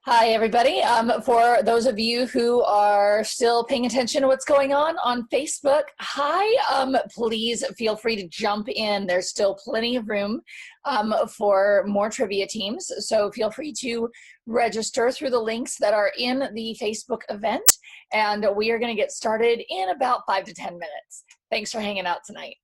Hi, everybody. For those of you who are still paying attention to what's going on Facebook, hi. Please feel free to jump in. There's still plenty of room for more trivia teams, so feel free to register through the links that are in the Facebook event, and we are going to get started in about 5 to 10 minutes. Thanks for hanging out tonight.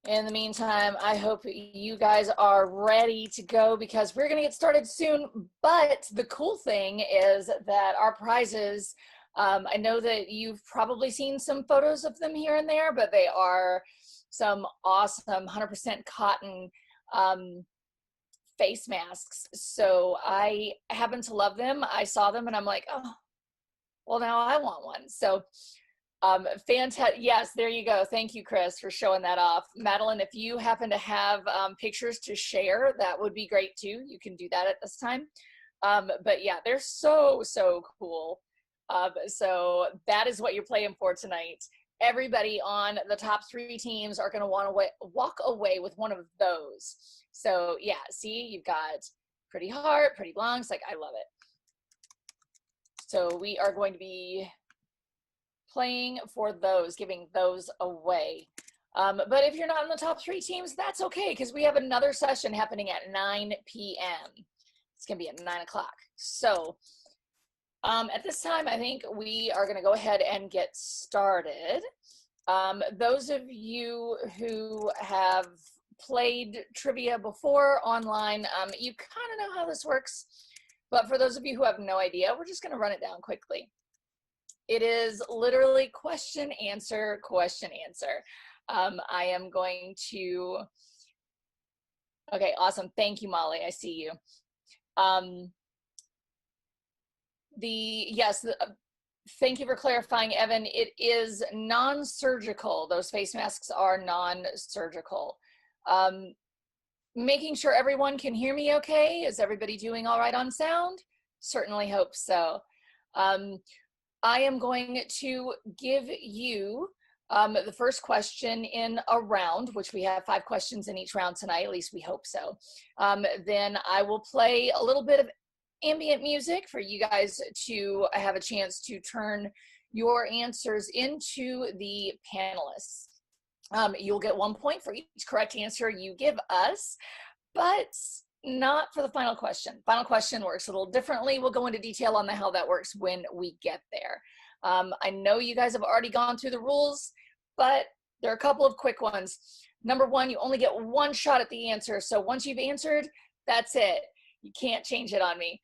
In the meantime, I hope you guys are ready to go because we're going to get started soon. But the cool thing is that our prizes, I know that you've probably seen some photos of them here and there, but they are some awesome 100% cotton face masks. So I happen to love them. I saw them and I'm like, oh, well, now I want one. So fantastic. Yes, there you go. Thank you, Chris, for showing that off. Madeline, if you happen to have pictures to share, that would be great too. You can do that at this time. But yeah, they're so cool. So that is what you're playing for tonight. Everybody on the top 3 teams are going to want to walk away with one of those. So yeah, see, you've got Pretty Heart, Pretty Lungs. Like, I love it. So we are going to be playing for those, giving those away. But if you're not in the top 3 teams, that's okay, because we have another session happening at 9 p.m. It's gonna be at 9 o'clock. So at this time, I think we are gonna go ahead and get started. Those of you who have played trivia before online, you kind of know how this works. But for those of you who have no idea, we're just gonna run it down quickly. It is literally question, answer, question, answer. I am going to, okay, awesome. Thank you, Molly. I see you. Thank you for clarifying, Evan. It is non-surgical. Those face masks are non-surgical. Making sure everyone can hear me okay. Is everybody doing all right on sound? Certainly hope so. I am going to give you the first question in a round, which we have 5 questions in each round tonight, at least we hope so. Then I will play a little bit of ambient music for you guys to have a chance to turn your answers into the panelists. You'll get 1 point for each correct answer you give us, but not for the final question. Final question works a little differently. We'll go into detail on how that works when we get there. I know you guys have already gone through the rules, but there are a couple of quick ones. Number 1, you only get 1 shot at the answer. So once you've answered, that's it. You can't change it on me.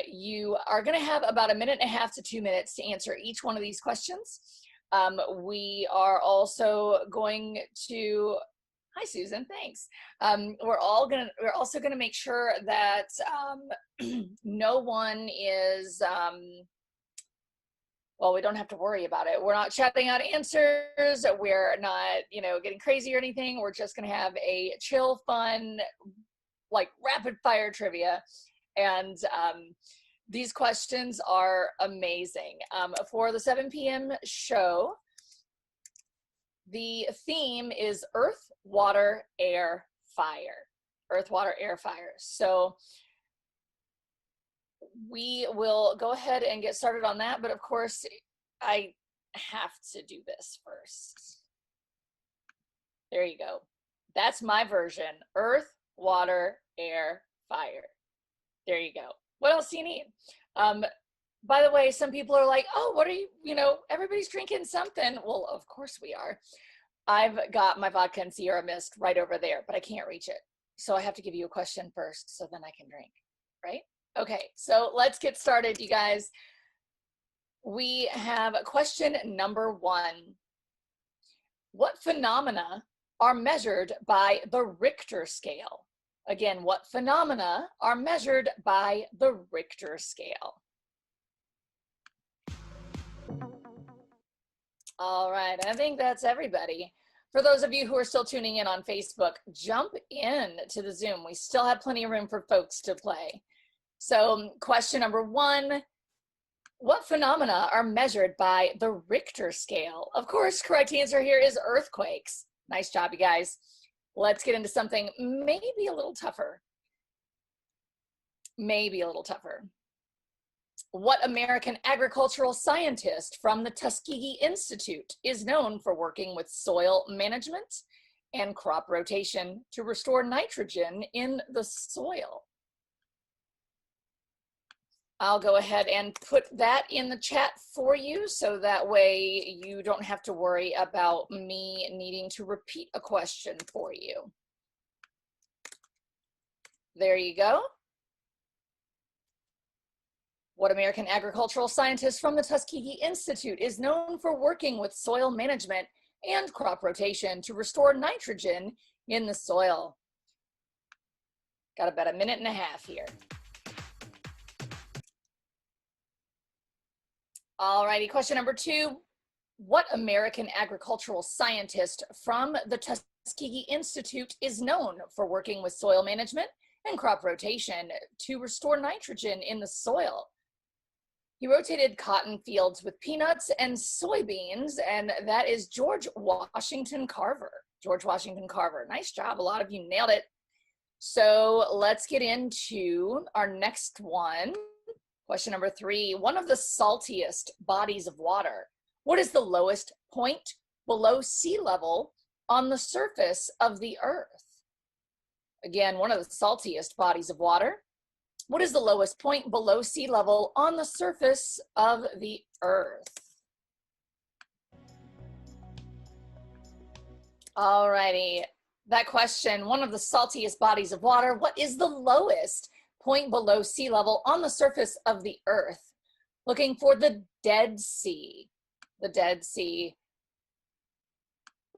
You are going to have about 1.5 minutes to 2 minutes to answer each one of these questions. We are also going to, hi Susan, thanks. We're also gonna make sure that no one is, well, we don't have to worry about it. We're not chatting out answers. We're not, getting crazy or anything. We're just gonna have a chill, fun, like rapid fire trivia. And these questions are amazing. For the 7 p.m. show, the theme is Earth, Water, Air, Fire. Earth, Water, Air, Fire. So we will go ahead and get started on that. But of course, I have to do this first. There you go. That's my version. Earth, Water, Air, Fire. There you go. What else do you need? By the way, some people are like, oh, what are you, everybody's drinking something. Well, of course we are. I've got my vodka and Sierra Mist right over there, but I can't reach it. So I have to give you a question first so then I can drink, right? Okay, so let's get started, you guys. We have question number 1. What phenomena are measured by the Richter scale? Again, what phenomena are measured by the Richter scale? All right, I think that's everybody. For those of you who are still tuning in on Facebook, jump in to the Zoom. We still have plenty of room for folks to play. So question number 1, What phenomena are measured by the Richter scale? Of course, correct answer here is earthquakes. Nice job, you guys. Let's get into something maybe a little tougher. Maybe a little tougher. What American agricultural scientist from the Tuskegee Institute is known for working with soil management and crop rotation to restore nitrogen in the soil? I'll go ahead and put that in the chat for you so that way you don't have to worry about me needing to repeat a question for you. There you go. What American agricultural scientist from the Tuskegee Institute is known for working with soil management and crop rotation to restore nitrogen in the soil? Got about a minute and a half here. Alrighty, question number 2. What American agricultural scientist from the Tuskegee Institute is known for working with soil management and crop rotation to restore nitrogen in the soil? He rotated cotton fields with peanuts and soybeans, and that is George Washington Carver. George Washington Carver. Nice job. A lot of you nailed it. So let's get into our next one. Question number 3. One of the saltiest bodies of water. What is the lowest point below sea level on the surface of the earth? Again, one of the saltiest bodies of water. What is the lowest point below sea level on the surface of the earth? Alrighty, that question, one of the saltiest bodies of water, what is the lowest point below sea level on the surface of the earth? Looking for the Dead Sea. The Dead Sea.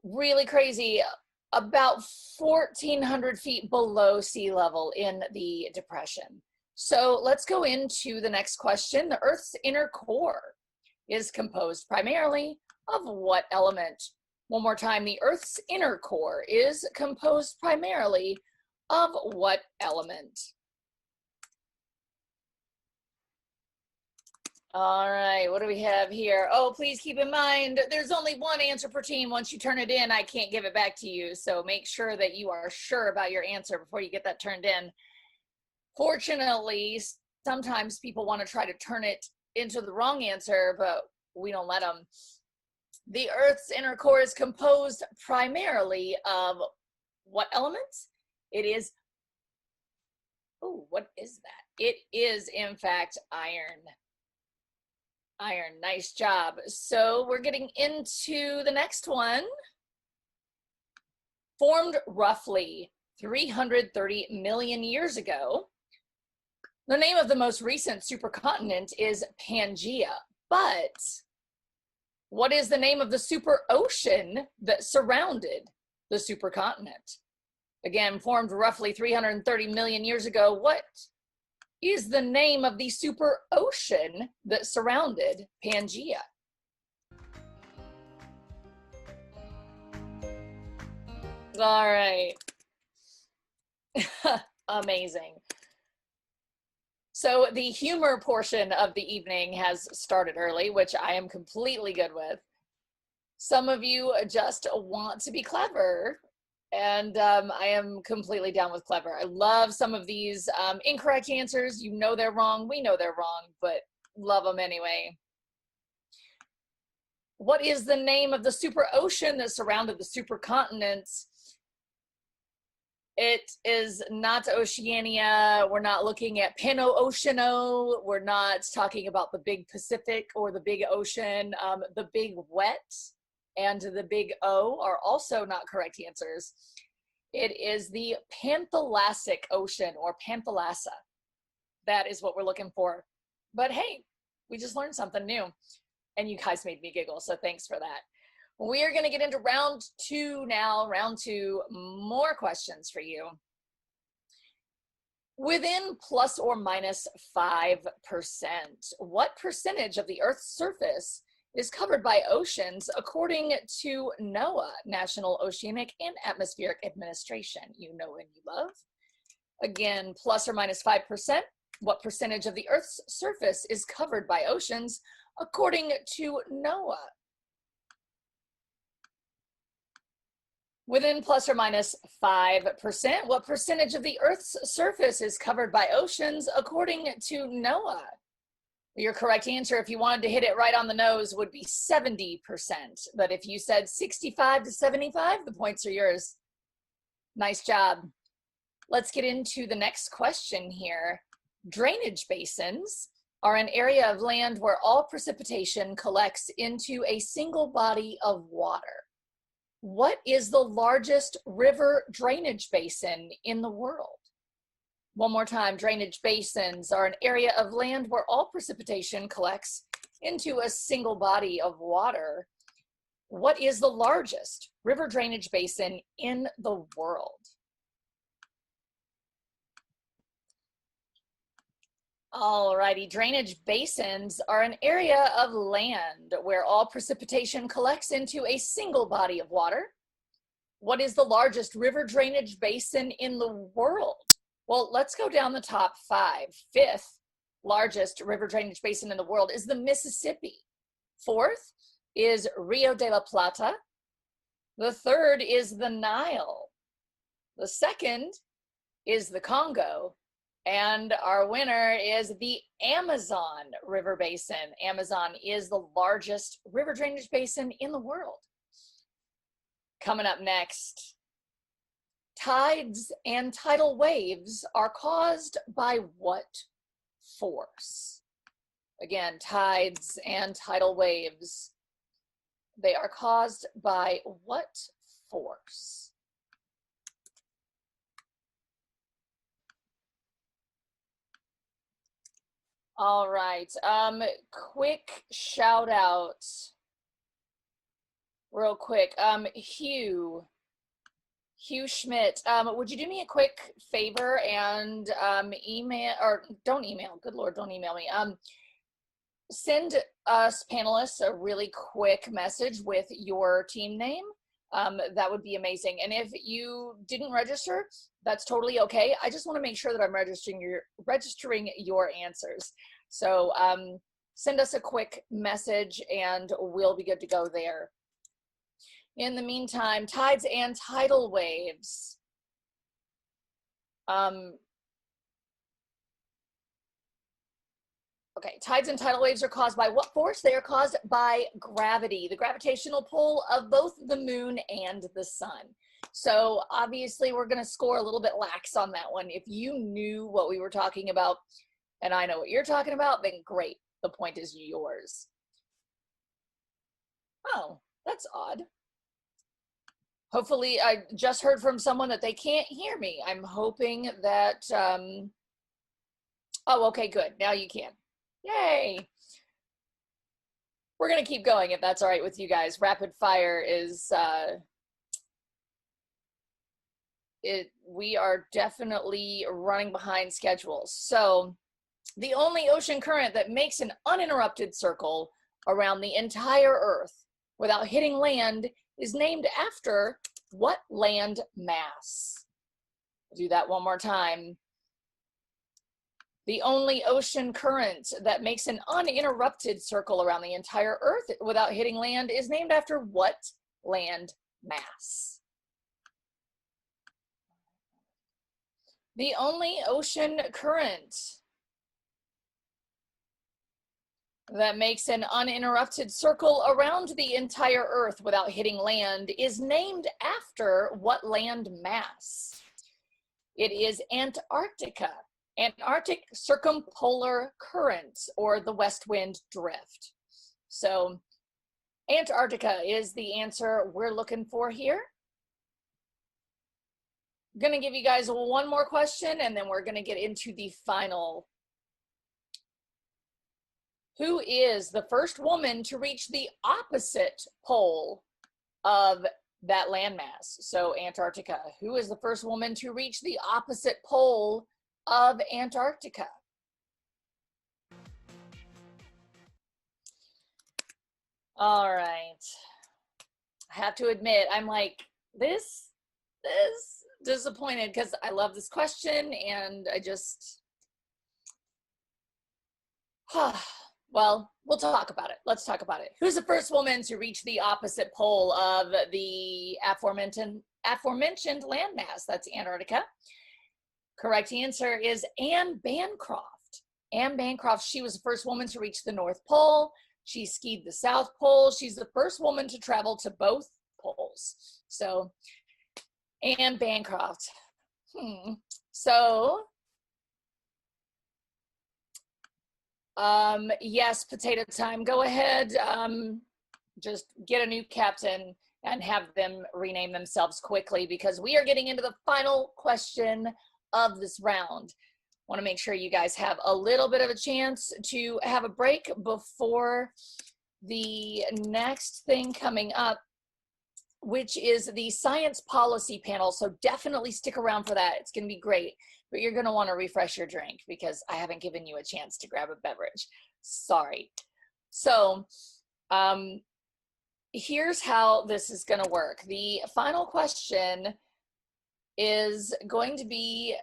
Really crazy. About 1,400 feet below sea level in the depression. So let's go into the next question. The Earth's inner core is composed primarily of what element? One more time, the Earth's inner core is composed primarily of what element? All right, what do we have here? Oh, please keep in mind, there's only one answer per team. Once you turn it in, I can't give it back to you. So make sure that you are sure about your answer before you get that turned in. Fortunately, sometimes people want to try to turn it into the wrong answer, but we don't let them. The Earth's inner core is composed primarily of what elements? It is, oh, what is that? It is, in fact, iron. Iron, nice job. So we're getting into the next one. Formed roughly 330 million years ago, the name of the most recent supercontinent is Pangaea, but what is the name of the super ocean that surrounded the supercontinent? Again, formed roughly 330 million years ago, what is the name of the super ocean that surrounded Pangaea? All right. Amazing. So the humor portion of the evening has started early, which I am completely good with. Some of you just want to be clever, and I am completely down with clever. I love some of these incorrect answers. You know they're wrong. We know they're wrong, but love them anyway. What is the name of the super ocean that surrounded the supercontinents? It is not Oceania. We're not looking at Pano-Oceano. We're not talking about the big Pacific or the big ocean. The big wet and the big O are also not correct answers. It is the Panthalassic Ocean, or Panthalassa. That is what we're looking for. But hey, we just learned something new. And you guys made me giggle, so thanks for that. We are going to get into round 2 now. Round 2, more questions for you. Within plus or minus 5%, what percentage of the Earth's surface is covered by oceans according to NOAA, National Oceanic and Atmospheric Administration? You know and you love. Again, plus or minus 5%. What percentage of the Earth's surface is covered by oceans, according to NOAA? Within plus or minus 5%, what percentage of the Earth's surface is covered by oceans, according to NOAA? Your correct answer, if you wanted to hit it right on the nose, would be 70%. But if you said 65 to 75, the points are yours. Nice job. Let's get into the next question here. Drainage basins are an area of land where all precipitation collects into a single body of water. What is the largest river drainage basin in the world? One more time, drainage basins are an area of land where all precipitation collects into a single body of water. What is the largest river drainage basin in the world? Alrighty, drainage basins are an area of land where all precipitation collects into a single body of water. What is the largest river drainage basin in the world? Well, let's go down the top 5. 5th largest river drainage basin in the world is the Mississippi. 4th is Rio de la Plata. The 3rd is the Nile. The 2nd is the Congo. And our winner is the Amazon River Basin. Amazon is the largest river drainage basin in the world. Coming up next, tides and tidal waves are caused by what force? Again, tides and tidal waves, they are caused by what force? All right, quick shout out, real quick. Hugh Schmidt, would you do me a quick favor and email, or don't email, good Lord, don't email me. Send us panelists a really quick message with your team name. That would be amazing. And if you didn't register, that's totally okay. I just want to make sure that I'm registering your answers. So send us a quick message and we'll be good to go there. In the meantime, tides and tidal waves. Okay, tides and tidal waves are caused by what force? They are caused by gravity, the gravitational pull of both the moon and the sun. So obviously we're going to score a little bit lax on that one. If you knew what we were talking about and I know what you're talking about, then great, the point is yours. Oh, that's odd. Hopefully, I just heard from someone that they can't hear me. I'm hoping that, oh, okay, good, now you can. Yay. We're gonna keep going if that's all right with you guys. Rapid fire is, we are definitely running behind schedules. So the only ocean current that makes an uninterrupted circle around the entire Earth without hitting land is named after what land mass? I'll do that one more time. The only ocean current that makes an uninterrupted circle around the entire Earth without hitting land is named after what land mass? The only ocean current that makes an uninterrupted circle around the entire Earth without hitting land is named after what land mass? It is Antarctica. Antarctic circumpolar current, or the west wind drift. So Antarctica is the answer we're looking for here. I'm gonna give you guys one more question and then we're gonna get into the final. Who is the first woman to reach the opposite pole of that landmass? So Antarctica. Who is the first woman to reach the opposite pole of Antarctica? All right. I have to admit, I'm like, this disappointed because I love this question and I just, Well, we'll talk about it. Let's talk about it. Who's the first woman to reach the opposite pole of the aforementioned landmass? That's Antarctica. Correct answer is Anne Bancroft. Anne Bancroft, she was the first woman to reach the North Pole. She skied the South Pole. She's the first woman to travel to both poles. So, Anne Bancroft. So, yes, potato time. Go ahead. Just get a new captain and have them rename themselves quickly, because we are getting into the final question of this round. Want to make sure you guys have a little bit of a chance to have a break before the next thing coming up, which is the science policy panel. So definitely stick around for that. It's going to be great, but you're going to want to refresh your drink because I haven't given you a chance to grab a beverage. Sorry. So here's how this is going to work. The final question is going to be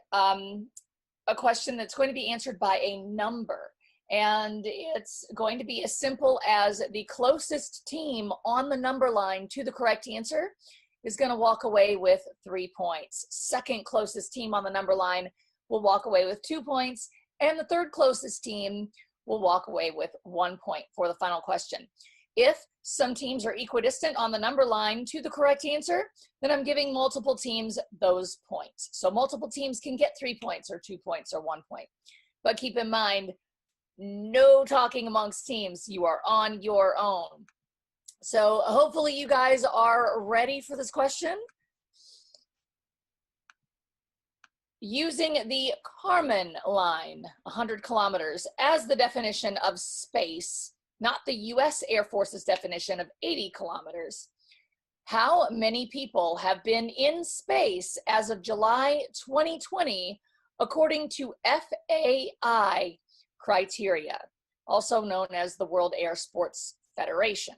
a question that's going to be answered by a number. And it's going to be as simple as the closest team on the number line to the correct answer is going to walk away with 3 points. Second closest team on the number line will walk away with 2 points. And the third closest team will walk away with 1 point for the final question. If some teams are equidistant on the number line to the correct answer, then I'm giving multiple teams those points. So multiple teams can get 3 points or 2 points or 1 point. But keep in mind, no talking amongst teams. You are on your own. So hopefully you guys are ready for this question. Using the Kármán line, 100 kilometers, as the definition of space, not the US Air Force's definition of 80 kilometers, how many people have been in space as of July 2020, according to FAI criteria, also known as the World Air Sports Federation?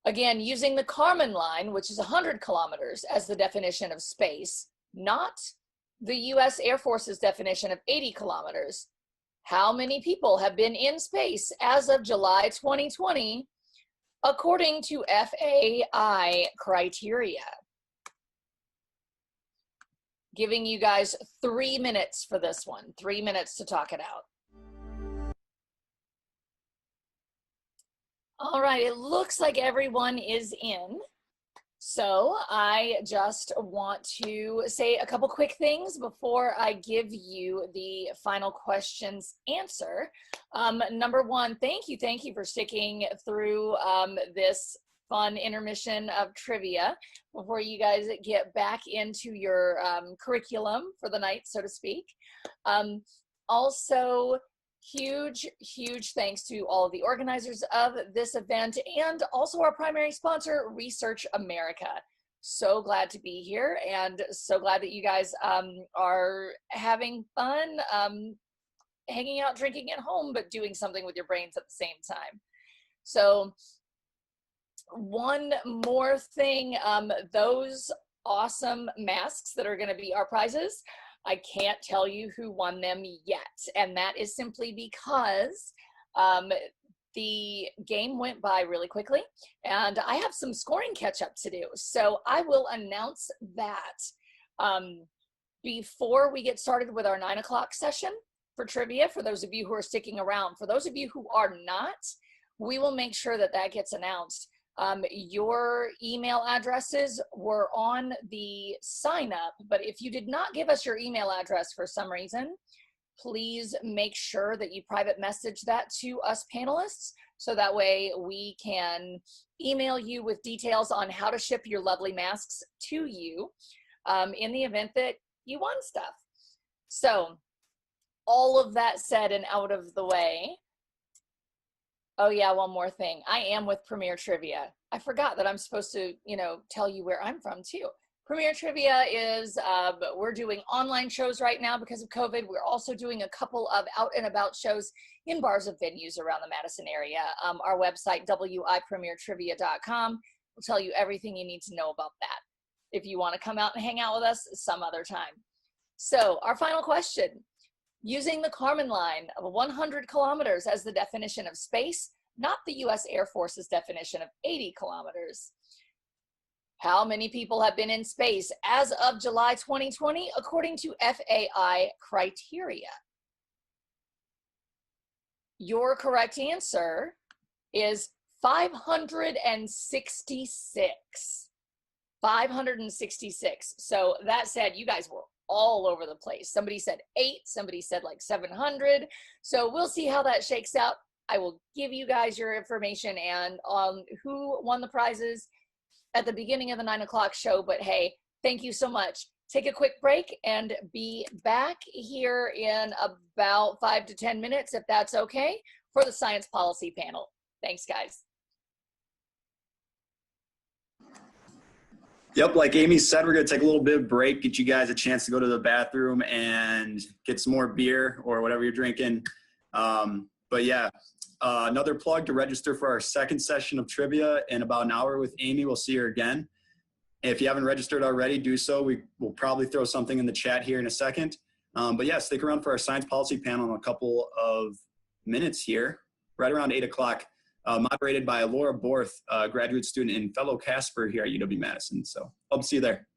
Again, using the Kármán line, which is 100 kilometers, as the definition of space, not the US Air Force's definition of 80 kilometers, how many people have been in space as of July 2020, according to FAI criteria? Giving you guys 3 minutes for this one, 3 minutes to talk it out. All right, it looks like everyone is in. So I just want to say a couple quick things before I give you the final question's answer. Number one, thank you for sticking through this fun intermission of trivia before you guys get back into your curriculum for the night, so to speak. Also, huge thanks to all of the organizers of this event and also our primary sponsor, Research America. So glad to be here and so glad that you guys are having fun, hanging out, drinking at home, but doing something with your brains at the same time. So one more thing, those awesome masks that are going to be our prizes, I can't tell you who won them yet, and that is simply because the game went by really quickly and I have some scoring catch up to do. So I will announce that before we get started with our 9 o'clock session for trivia, for those of you who are sticking around. For those of you who are not, we will make sure that that gets announced. Your email addresses were on the sign up, but if you did not give us your email address for some reason, please make sure that you private message that to us panelists so that way we can email you with details on how to ship your lovely masks to you in the event that you won stuff. So all of that said and out of the way, oh yeah, one more thing. I am with Premier Trivia. I forgot that I'm supposed to, tell you where I'm from too. Premier Trivia is, we're doing online shows right now because of COVID. We're also doing a couple of out and about shows in bars and venues around the Madison area. Our website, wipremiertrivia.com, will tell you everything you need to know about that if you want to come out and hang out with us some other time. So our final question. using the Kármán line of 100 kilometers as the definition of space, not the US Air Force's definition of 80 kilometers. How many people have been in space as of July 2020, according to FAI criteria? Your correct answer is 566. 566. So that said, you guys were all over the place. Somebody said 8, somebody said like 700. So we'll see how that shakes out. I will give you guys your information and who won the prizes at the beginning of the 9 o'clock show. But hey, thank you so much. Take a quick break and be back here in about 5 to 10 minutes, if that's okay, for the science policy panel. Thanks, guys. Yep, like Amy said, we're going to take a little bit of break, get you guys a chance to go to the bathroom and get some more beer or whatever you're drinking. But yeah, another plug to register for our second session of trivia in about an hour with Amy. We'll see her again. If you haven't registered already, do so. We will probably throw something in the chat here in a second. But yeah, stick around for our science policy panel in a couple of minutes here, right around 8 o'clock. Moderated by Laura Borth, graduate student and fellow CaSP here at UW-Madison. So hope to see you there.